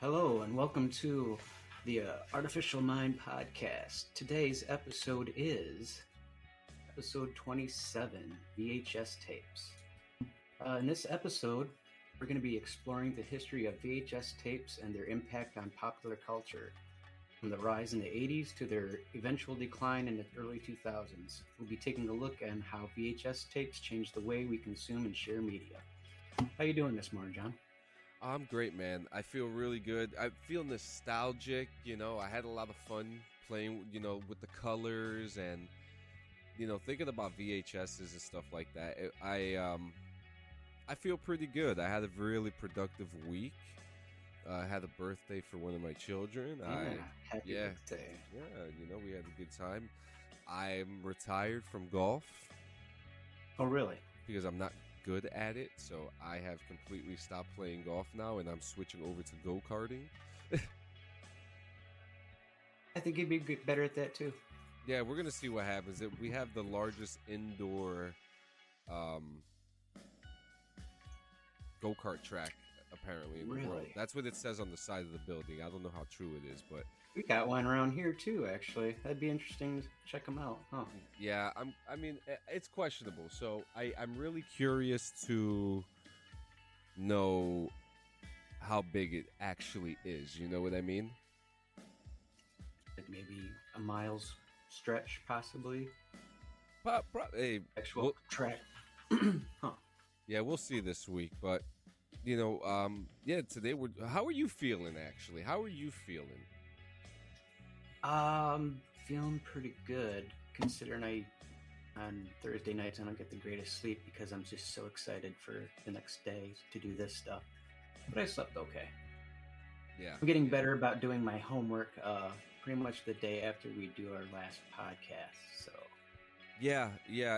Hello, and welcome to the Artificial Mind Podcast. Today's episode is episode 27, VHS tapes. In this episode, we're going to be exploring the history of VHS tapes and their impact on popular culture, from the rise in the 80s to their eventual decline in the early 2000s. We'll be taking a look at how VHS tapes changed the way we consume and share media. How you doing this morning, John? I'm great, man. I feel really good. I feel nostalgic. I had a lot of fun playing, with the colors and, thinking about VHSs and stuff like that. I feel pretty good. I had a really productive week. I had a birthday for one of my children. Happy birthday. Yeah, we had a good time. I'm retired from golf. Oh, really? Because I'm not good at it, so I have completely stopped playing golf now, and I'm switching over to go-karting. I think you'd be better at that too. Yeah, we're gonna see what happens. We have the largest indoor go-kart track apparently in the world. That's what it says on the side of the building. I don't know how true it is, but we got one around here too. Actually, that'd be interesting to check them out, huh? Yeah, I mean, it's questionable. So I'm really curious to know how big it actually is. You know what I mean? Like maybe a mile's stretch, possibly. Hey, actual track. Huh? Yeah, we'll see this week, but today How are you feeling? Actually, how are you feeling? Feeling pretty good, considering on Thursday nights I don't get the greatest sleep because I'm just so excited for the next day to do this stuff. But I slept okay. Yeah. I'm getting better about doing my homework pretty much the day after we do our last podcast. So Yeah,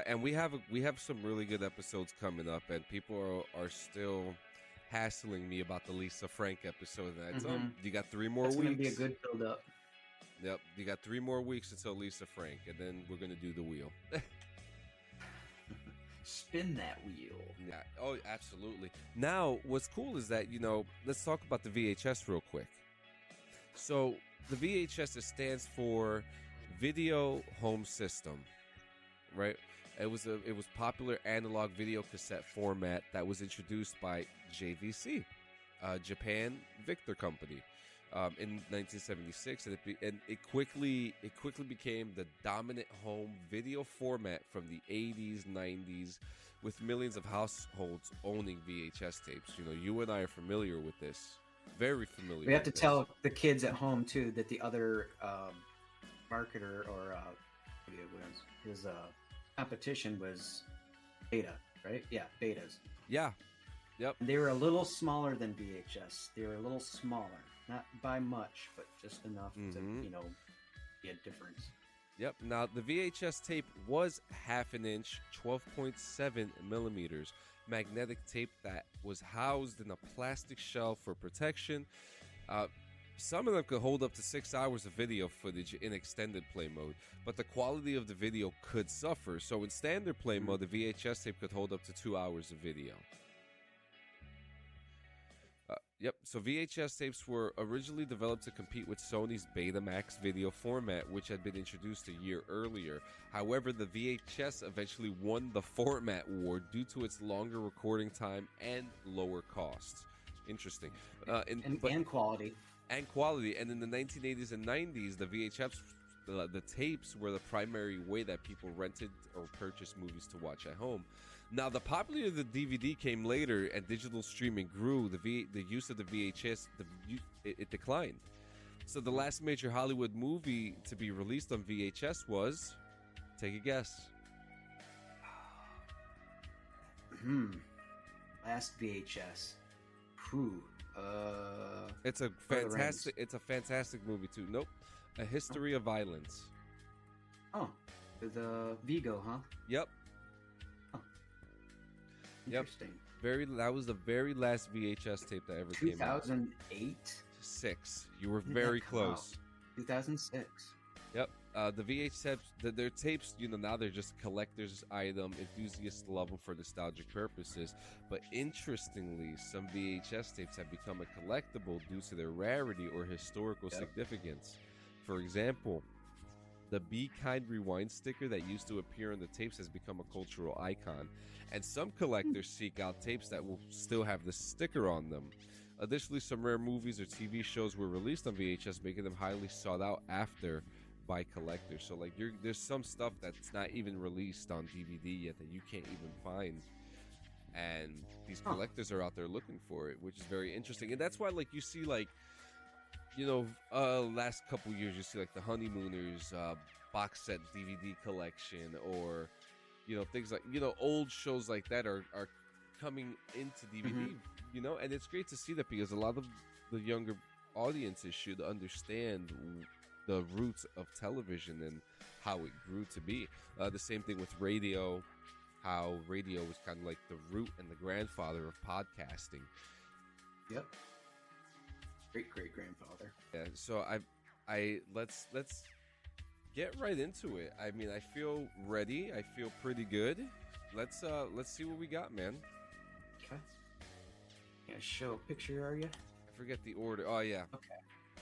and we have some really good episodes coming up, and people are still hassling me about the Lisa Frank episode. And you got 3 more weeks. It's going to be a good build-up. Yep, you got 3 more weeks until Lisa Frank, and then we're going to do the wheel. Spin that wheel. Yeah. Oh, absolutely. Now, what's cool is that, let's talk about the VHS real quick. So, the VHS, it stands for Video Home System, right? It was popular analog video cassette format that was introduced by JVC, Japan Victor Company, in 1976, and it quickly became the dominant home video format from the 80s, 90s, with millions of households owning VHS tapes. You and I are familiar with this, very familiar. We have to tell the kids at home too that the other marketer or his competition was Beta, right? Yeah, Betas. Yeah. Yep. They were a little smaller than VHS. They were a little smaller. Not by much, but just enough to, be a difference. Yep. Now, the VHS tape was half an inch, 12.7 millimeters, magnetic tape that was housed in a plastic shell for protection. Some of them could hold up to 6 hours of video footage in extended play mode, but the quality of the video could suffer. So in standard play mode, the VHS tape could hold up to 2 hours of video. Yep, so VHS tapes were originally developed to compete with Sony's Betamax video format, which had been introduced a year earlier. However, the VHS eventually won the format war due to its longer recording time and lower costs. Interesting. And quality. And quality. And in the 1980s and 90s, the VHS, the tapes were the primary way that people rented or purchased movies to watch at home. Now, the popularity of the DVD came later, and digital streaming grew. The use of the VHS, it declined. So the last major Hollywood movie to be released on VHS was, take a guess. Last VHS. It's a fantastic movie too. Nope. A History of Violence. Oh, the Vigo, huh? Yep. Interesting. That was the very last VHS tape that ever came out. 2008? 6. You were very close. 2006. Yep. The VH tapes, their tapes, now they're just a collector's item. Enthusiasts love them for nostalgic purposes. But interestingly, some VHS tapes have become a collectible due to their rarity or historical significance. For example, the Be Kind Rewind sticker that used to appear on the tapes has become a cultural icon. And some collectors seek out tapes that will still have the sticker on them. Additionally, some rare movies or TV shows were released on VHS, making them highly sought out after by collectors. So like there's some stuff that's not even released on DVD yet that you can't even find, and these collectors are out there looking for it, which is very interesting. And that's why like you see like last couple years you see like the Honeymooners box set DVD collection, or things like old shows like that are coming into DVD. And it's great to see that, because a lot of the younger audiences should understand the roots of television and how it grew to be. The same thing with radio, how radio was kind of like the root and the grandfather of podcasting. Yep. Great grandfather. Yeah. So let's get right into it. I mean, I feel ready. I feel pretty good. Let's see what we got, man. Okay. Yeah, show a picture, are you? I forget the order. Oh yeah. Okay.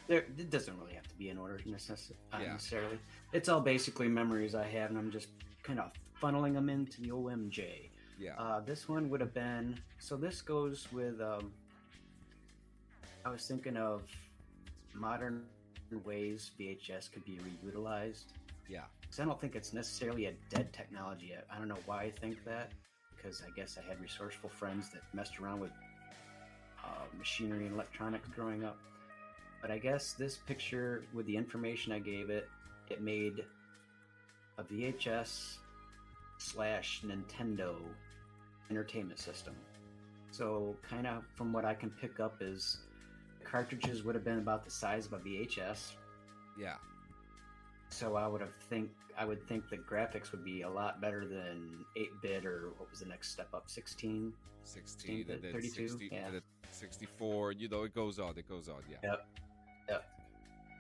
It doesn't really have to be in order necessarily. It's all basically memories I have, and I'm just kind of funneling them into the OMJ. Yeah. This one would have been, so this goes with, I was thinking of modern ways VHS could be reutilized. Yeah. Because I don't think it's necessarily a dead technology yet. I don't know why I think that, because I guess I had resourceful friends that messed around with machinery and electronics growing up. But I guess this picture, with the information I gave it, it made a VHS / Nintendo entertainment system. So kind of from what I can pick up is the cartridges would have been about the size of a VHS. Yeah. So I would think the graphics would be a lot better than 8-bit, or what was the next step up, 16, and then 32, 60, yeah. and then 64, it goes on, yeah. Yep.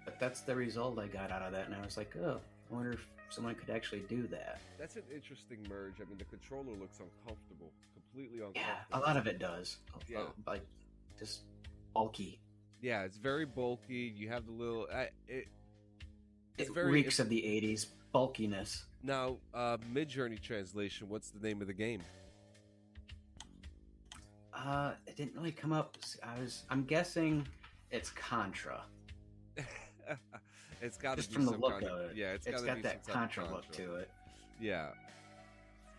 But that's the result I got out of that, and I was like, oh, I wonder if someone could actually do that. That's an interesting merge. I mean, the controller looks uncomfortable, completely uncomfortable. Yeah, a lot of it does. Yeah. Like, just bulky. Yeah, it's very bulky. You have the little... It reeks of the 80s. Bulkiness. Now, Mid-Journey translation, what's the name of the game? It didn't really come up. I'm guessing it's Contra. It's got to be from the some look kind of it. Yeah, it's got got that Contra look to it. Yeah.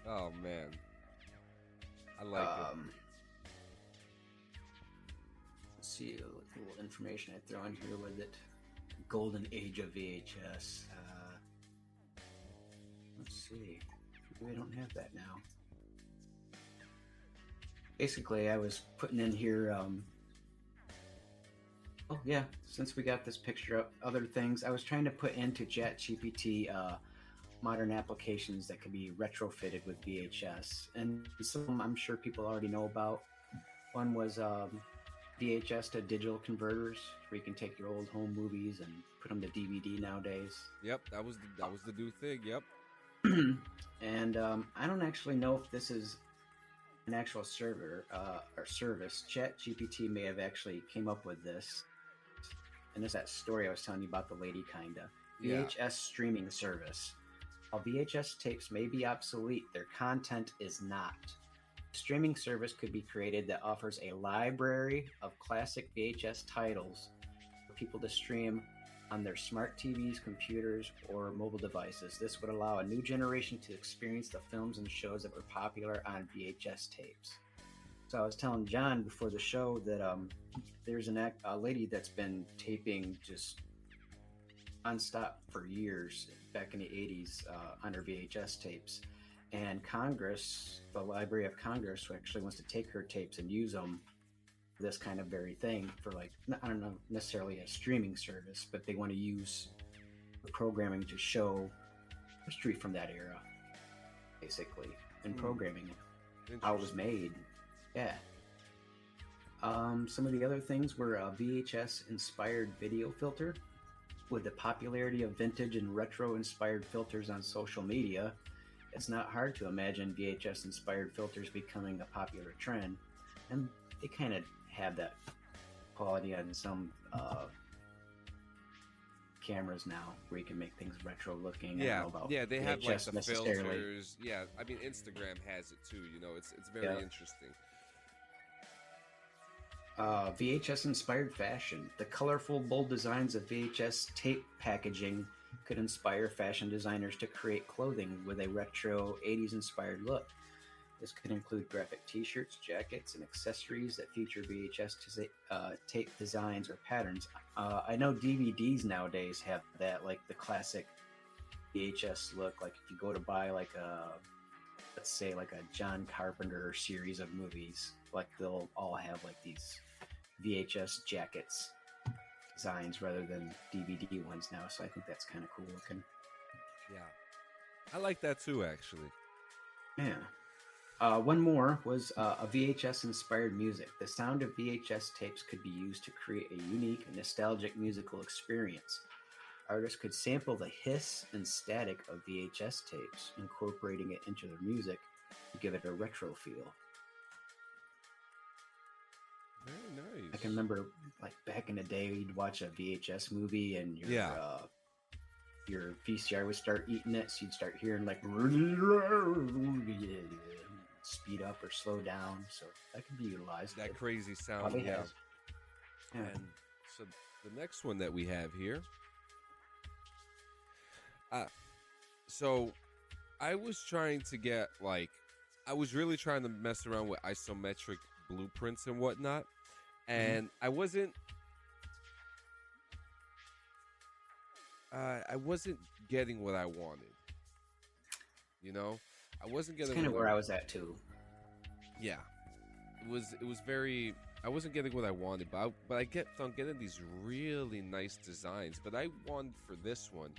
Oh man, I like it. Let's see a little information I throw in here with it. Golden age of VHS. Let's see. Maybe I don't have that now. Basically, I was putting in here. Oh yeah, since we got this picture up, other things I was trying to put into ChatGPT modern applications that could be retrofitted with VHS, and some I'm sure people already know about. One was VHS to digital converters, where you can take your old home movies and put them to DVD nowadays. Yep, that was the new thing. Yep. And I don't actually know if this is an actual server or service. ChatGPT may have actually came up with this. And it's that story I was telling you about, the lady kinda. VHS streaming service. While VHS tapes may be obsolete, their content is not. A streaming service could be created that offers a library of classic VHS titles for people to stream on their smart TVs, computers, or mobile devices. This would allow a new generation to experience the films and shows that were popular on VHS tapes. So I was telling John before the show that there's a lady that's been taping just nonstop for years back in the 80s on her VHS tapes. And Congress, the Library of Congress, actually wants to take her tapes and use them for this kind of very thing, for like, I don't know, necessarily a streaming service, but they want to use the programming to show history from that era, basically, and programming how it was made. Yeah. Some of the other things were a VHS inspired video filter, With the popularity of vintage and retro-inspired filters on social media, it's not hard to imagine VHS-inspired filters becoming a popular trend, and they kind of have that quality on some cameras now, where you can make things retro-looking. Yeah, I don't know about yeah, they have like VHS the necessarily. filters. Yeah, I mean Instagram has it too. You know, it's very Yeah. interesting. VHS-inspired fashion. The colorful, bold designs of VHS tape packaging could inspire fashion designers to create clothing with a retro 80s-inspired look. This could include graphic T-shirts, jackets, and accessories that feature VHS tape designs or patterns. I know DVDs nowadays have that, like the classic VHS look. Like if you go to buy like let's say like a John Carpenter series of movies, like they'll all have like these VHS jackets designs rather than DVD ones now. So I think that's kind of cool looking. Yeah, I like that too, actually. Yeah. One more was a VHS-inspired music. The sound of VHS tapes could be used to create a unique and nostalgic musical experience. Artists could sample the hiss and static of VHS tapes, incorporating it into their music to give it a retro feel. Very nice. I can remember, like back in the day, you'd watch a VHS movie and your VCR would start eating it, so you'd start hearing like speed up or slow down. So that could be utilized. That crazy sound. Probably Yeah. has. Yeah. And so the next one that we have here. So I was trying to get I was really trying to mess around with isometric blueprints and whatnot, and I wasn't getting what I wanted. You know, I wasn't getting. That's kind of where I was at too. Yeah, it was very. I wasn't getting what I wanted, but I kept on getting these really nice designs. But I wanted for this one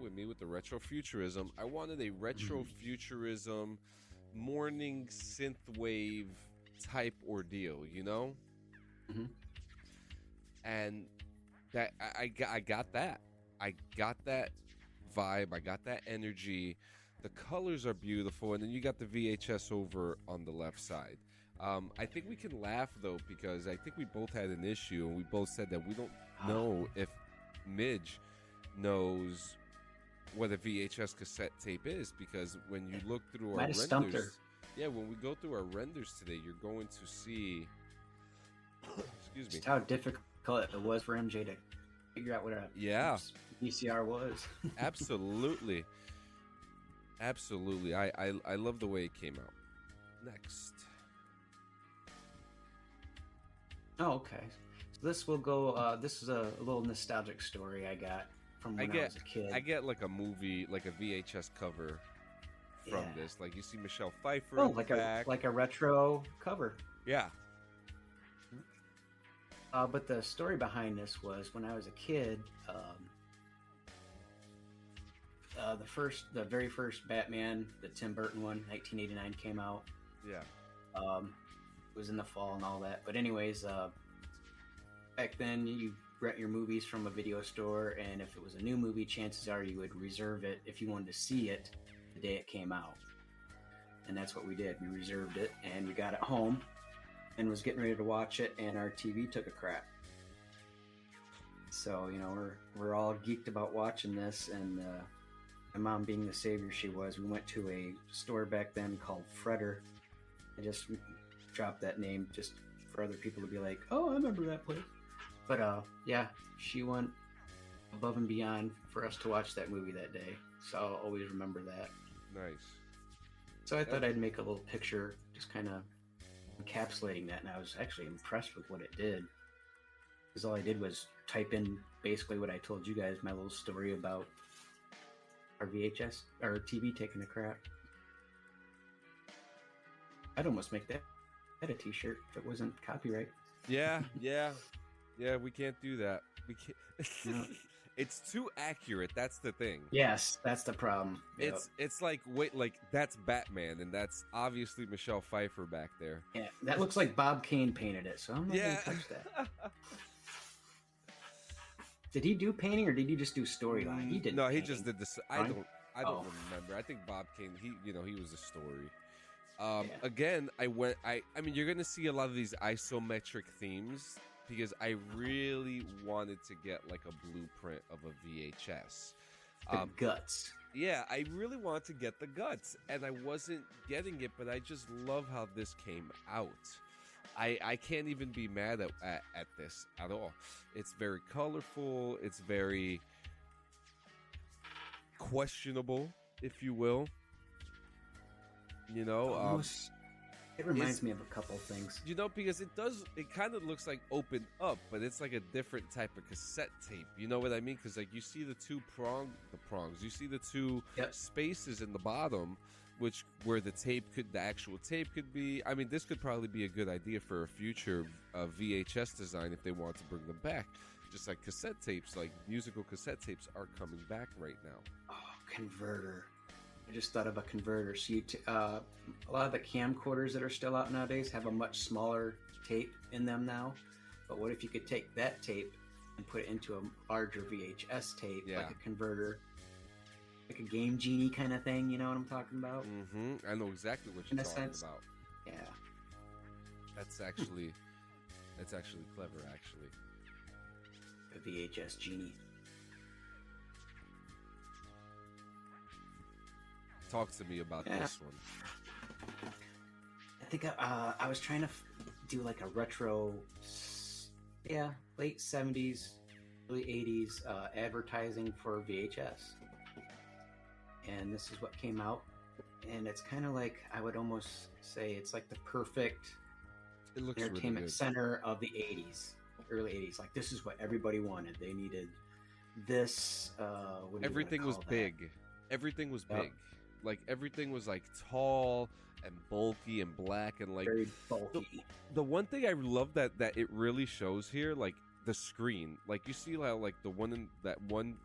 with me with the retro futurism. I wanted a retro futurism morning synthwave type ordeal, you know. And that I got that. I got that vibe. I got that energy. The colors are beautiful, and then you got the VHS over on the left side. I think we can laugh though, because I think we both had an issue, and we both said that we don't know if Midge knows what a VHS cassette tape is, because when you look through our renders, when we go through our renders today, you're going to see. Excuse me. Just how difficult it was for MJ to figure out what a VCR was. Absolutely. I love the way it came out. Next. Oh, okay. So this will go. This is a little nostalgic story I got from when I was a kid. I get like a movie, like a VHS cover from this. Like you see Michelle Pfeiffer. Oh, like a retro cover. Yeah. But the story behind this was when I was a kid. The very first Batman, the Tim Burton one, 1989, came out. Yeah. It was in the fall and all that. But anyways, back then you rent your movies from a video store, and if it was a new movie, chances are you would reserve it if you wanted to see it the day it came out. And that's what we did. We reserved it, and we got it home, and was getting ready to watch it, and our TV took a crap. So we're all geeked about watching this, and my mom, being the savior she was, we went to a store back then called Fredder. I just dropped that name just for other people to be like, oh, I remember that place. But she went above and beyond for us to watch that movie that day. So I'll always remember that. Nice. So I thought I'd make a little picture just kind of encapsulating that, and I was actually impressed with what it did. Because all I did was type in basically what I told you guys, my little story about our VHS, our TV taking a crap. I'd almost make that a t-shirt if it wasn't copyright. Yeah, we can't do that. We can't. No. It's too accurate. That's the thing. Yes, that's the problem. It's like that's Batman, and that's obviously Michelle Pfeiffer back there. Yeah, that looks like Bob Kane painted it, so I'm not gonna touch that. Did he do painting or did he just do storyline? He did. No, he painting. just did this. I don't remember. I think Bob Kane. He was a story. Again, I mean, you're gonna see a lot of these isometric themes because I really wanted to get like a blueprint of a VHS. The guts. Yeah, I really wanted to get the guts, and I wasn't getting it, but I just love how this came out. I can't even be mad at this at all. It's very colorful. It's very questionable, if you will. You know, it reminds me of a couple things. You know, because it kind of looks like open up, but it's like a different type of cassette tape. You know what I mean? Because like you see the prongs. You see the two spaces in the bottom, where the actual tape could be. I mean, this could probably be a good idea for a future VHS design if they want to bring them back. Just like cassette tapes, like musical cassette tapes are coming back right now. Oh, converter. I just thought of a converter. So a lot of the camcorders that are still out nowadays have a much smaller tape in them now. But what if you could take that tape and put it into a larger VHS tape, like a converter, like a Game Genie kind of thing? You know what I'm talking about? Mm-hmm. I know exactly what you're talking about. Yeah. That's actually clever. Actually, a VHS Genie. Talk to me about this one. I think I was trying to do like a retro, late 70s, early 80s advertising for VHS. And this is what came out. And it's kind of like, I would almost say it's like the perfect entertainment really center of the 80s, early 80s. Like this is what everybody wanted. They needed this. Everything was big. Everything was big. Like everything was like tall and bulky and black and like very bulky. The one thing I love that it really shows here, like the screen, like you see like the one in that one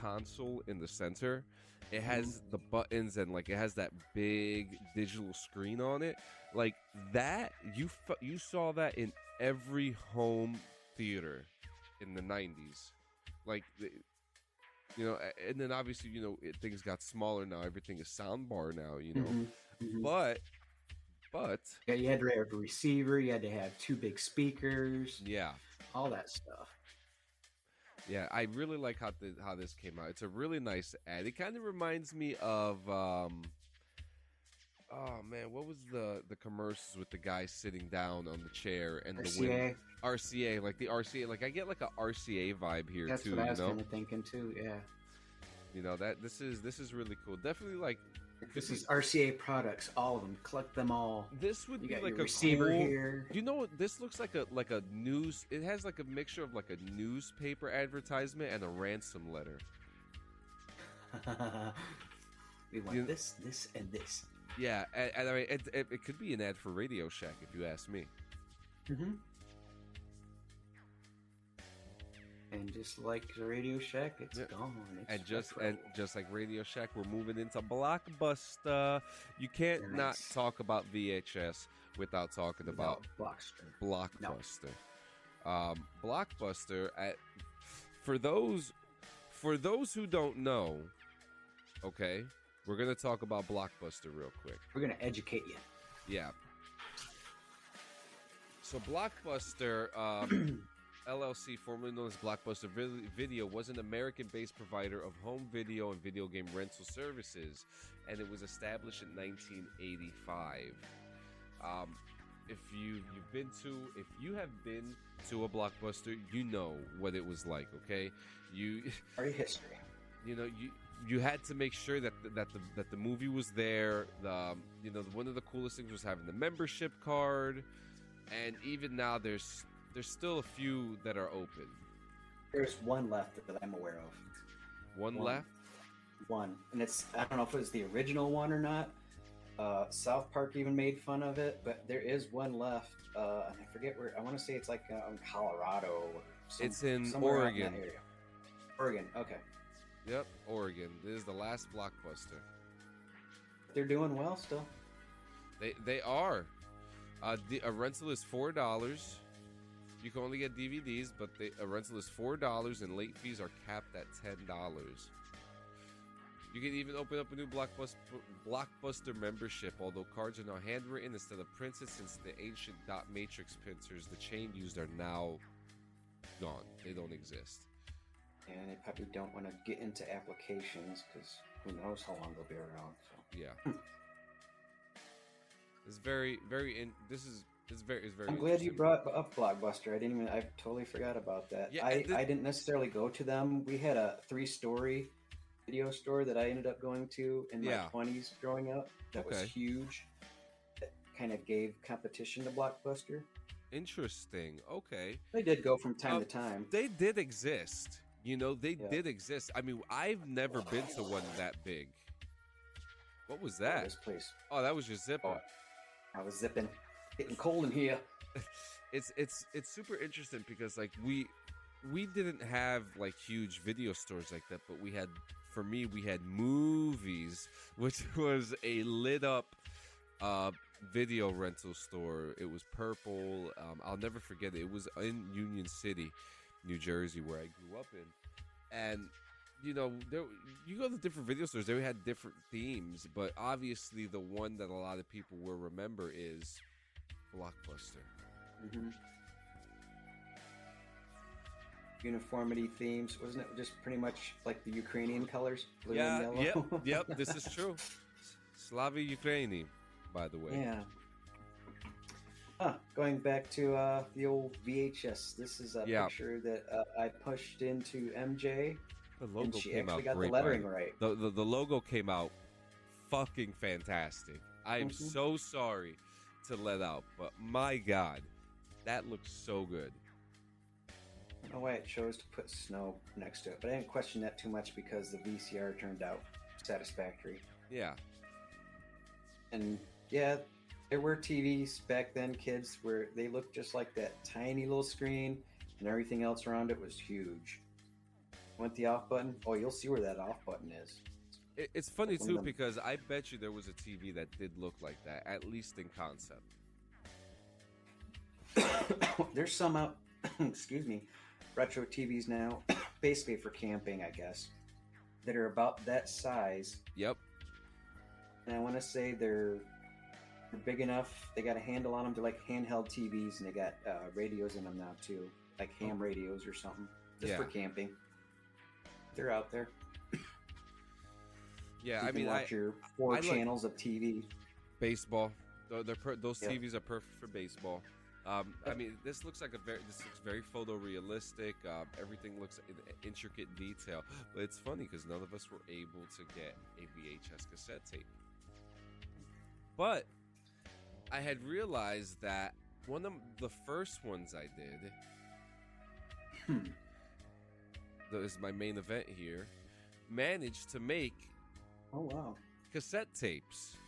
console in the center, it has the buttons and like it has that big digital screen on it. Like that, you saw that in every home theater in the 90s. Like. You know, and then obviously, you know, things got smaller now. Everything is soundbar now, you know. But yeah, you had to have a receiver. You had to have two big speakers. Yeah, all that stuff. Yeah, I really like how this came out. It's a really nice ad. It kind of reminds me of oh man, what was the commercials with the guy sitting down on the chair and RCA. the wind? RCA, like the RCA, like I get like a RCA vibe here. That's too. What I was kind of thinking too. Yeah. You know that this is really cool. Definitely like this is RCA products, all of them. Collect them all. This would be like a receiver cool, here. You know what? This looks like a news. It has like a mixture of like a newspaper advertisement and a ransom letter. We want this, and this. Yeah, and I mean, it could be an ad for Radio Shack if you ask me. Mm-hmm. And just like Radio Shack, it's gone. It's just like Radio Shack, we're moving into Blockbuster. You can't not talk about VHS without talking about Blockbuster. No. Blockbuster. For those who don't know, okay, we're gonna talk about Blockbuster real quick. We're gonna educate you. Yeah. So Blockbuster. LLC, formerly known as Blockbuster Video, was an American-based provider of home video and video game rental services, and it was established in 1985. If you have been to a Blockbuster, you know what it was like. Okay, Our history. You know you had to make sure that the movie was there. One of the coolest things was having the membership card, and even now there's still a few that are open. There's one left that I'm aware of. One left? One. And I don't know if it was the original one or not. South Park even made fun of it, but there is one left. And I forget where. I want to say it's like in Colorado. It's in Oregon. Oregon, okay. Yep, Oregon. This is the last Blockbuster. They're doing well still. They are. A rental is $4. You can only get DVDs, but a rental is $4, and late fees are capped at $10. You can even open up a new Blockbuster membership, although cards are now handwritten instead of printed since the ancient dot matrix printers the chain used are now gone. They don't exist. And they probably don't want to get into applications because who knows how long they'll be around. So. Yeah. It's very, it's very I'm glad you brought up Blockbuster. I totally forgot about that. Yeah, I didn't necessarily go to them. We had a 3-story video store that I ended up going to in my 20s growing up. That was huge. That kind of gave competition to Blockbuster. Interesting. Okay. They did go from time to time. They did exist. They did exist. I mean, I've never been to one that big. What was that? This place. Oh, that was your zipper. Oh, I was zipping. Getting cold in here. It's super interesting because like we didn't have like huge video stores like that, but we had Movies, which was a lit up video rental store. It was purple. I'll never forget it. It was in Union City, New Jersey, where I grew up in. And you go to different video stores, they had different themes, but obviously the one that a lot of people will remember is Blockbuster. Mm-hmm. Uniformity themes, wasn't it just pretty much like the Ukrainian colors, blue and yellow? Yep, this is true. Slava Ukraini, by the way. Yeah. Going back to the old VHS. This is a picture that I pushed into MJ. The logo and she came actually out got great. The lettering right. The logo came out fucking fantastic. I am so sorry to let out, but my God, that looks so good. I don't know why it chose to put snow next to it, but I didn't question that too much because the VCR turned out satisfactory. Yeah. And yeah, there were TVs back then, kids, where they looked just like that tiny little screen and everything else around it was huge. Want the off button? Oh, you'll see where that off button is. It's funny too because I bet you there was a TV that did look like that, at least in concept. There's some out, excuse me, retro TVs now, basically for camping, I guess, that are about that size. Yep. And I want to say they're big enough. They got a handle on them. They're like handheld TVs, and they got radios in them now too, like ham radios or something, just for camping. They're out there. Yeah, you can watch your 4 channels of TV. Baseball. Those TVs are perfect for baseball. I mean, this looks very photorealistic. Everything looks in intricate detail. But it's funny because none of us were able to get a VHS cassette tape. But I had realized that one of the first ones I did, that is my main event here, managed to make cassette tapes.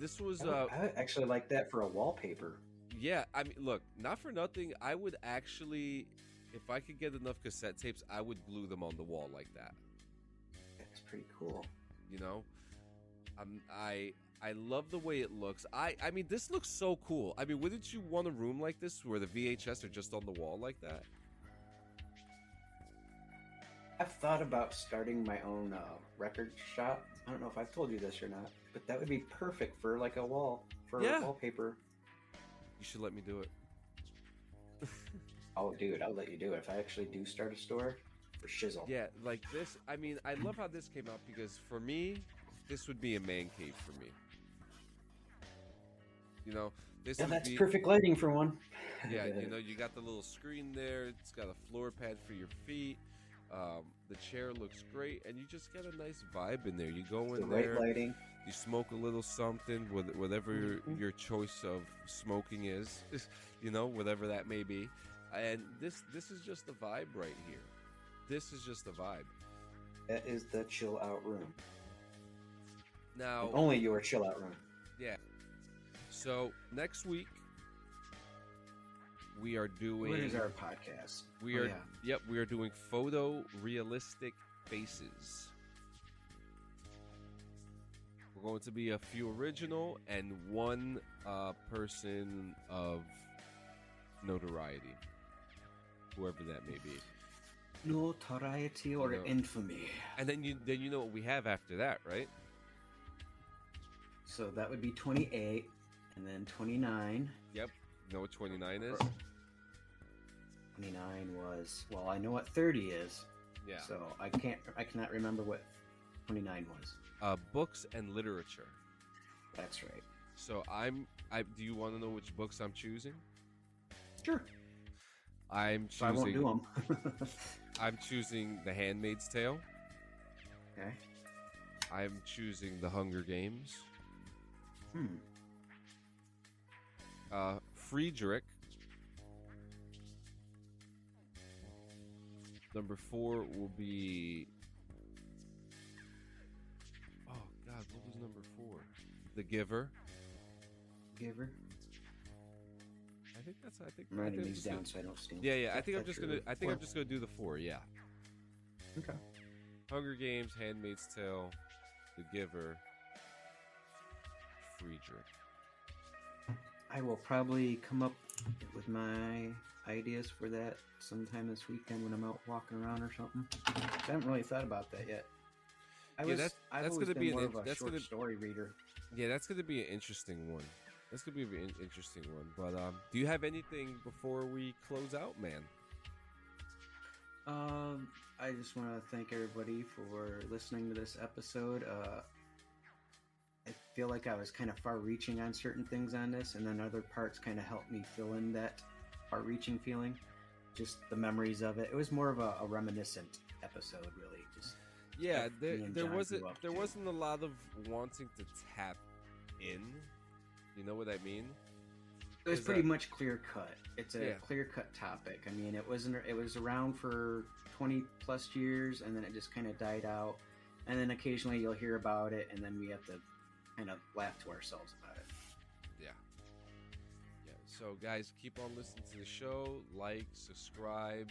This was I actually like that for a wallpaper. Yeah, I mean, look, not for nothing, I would actually, if I could get enough cassette tapes, I would glue them on the wall like that. That's pretty cool. I love the way it looks. I mean, this looks so cool. I mean, wouldn't you want a room like this where the VHS are just on the wall like that? I've thought about starting my own record shop. I don't know if I've told you this or not, but that would be perfect for like a wallpaper. You should let me do it. Oh, dude, I'll let you do it if I actually do start a store for shizzle. Yeah, like this. I mean, I love how this came out because for me, this would be a man cave for me. That's perfect lighting for one. Yeah, you got the little screen there. It's got a floor pad for your feet. The chair looks great, and you just get a nice vibe in there. You go in there, lighting. You smoke a little something, whatever your choice of smoking is, whatever that may be. And this is just the vibe right here. This is just the vibe. That is the chill out room. Now, and only your chill out room. Yeah. So next week we are doing. What is our podcast? We are doing photorealistic faces. We're going to be a few original and one person of notoriety, whoever that may be. Notoriety or infamy. And then you know what we have after that, right? So that would be 28, and then 29. Yep. You know what 29 is? 29 was, well, I know what 30 is. Yeah. So I cannot remember what 29 was. Books and literature. That's right. So do you want to know which books I'm choosing? Sure. I'm choosing. So I won't do them. I'm choosing The Handmaid's Tale. Okay. I'm choosing The Hunger Games. Friedrich. Number 4 will be. Oh God, what was number 4? The Giver. Giver. I think I'm writing these down so I don't steal. Yeah. I think I'm just gonna do the 4. Yeah. Okay. Hunger Games, Handmaid's Tale, The Giver, Friedrich. I will probably come up with my ideas for that sometime this weekend when I'm out walking around or something. I haven't really thought about that yet. I've always gonna been be more of a short story reader. Yeah, that's gonna be an interesting one. That's gonna be an interesting one. But do you have anything before we close out, man? I just want to thank everybody for listening to this episode. I feel like I was kind of far-reaching on certain things on this, and then other parts kind of helped me fill in that far-reaching feeling. Just the memories of it. It was more of a reminiscent episode, really. Just there wasn't a lot of wanting to tap in. You know what I mean? It was pretty much clear-cut. It's a clear-cut topic. I mean, it was around for 20 plus years, and then it just kind of died out. And then occasionally you'll hear about it, and then we have to kind of laugh to ourselves about it. Yeah. So guys, keep on listening to the show. Like, subscribe.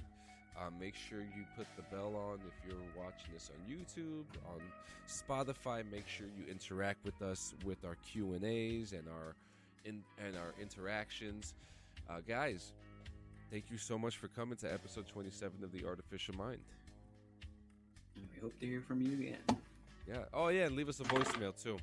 Make sure you put the bell on if you're watching this on YouTube, on Spotify. Make sure you interact with us with our Q&As and our interactions. Guys, thank you so much for coming to episode 27 of The Artificial Mind. We hope to hear from you again. Yeah. Oh yeah, and leave us a voicemail too.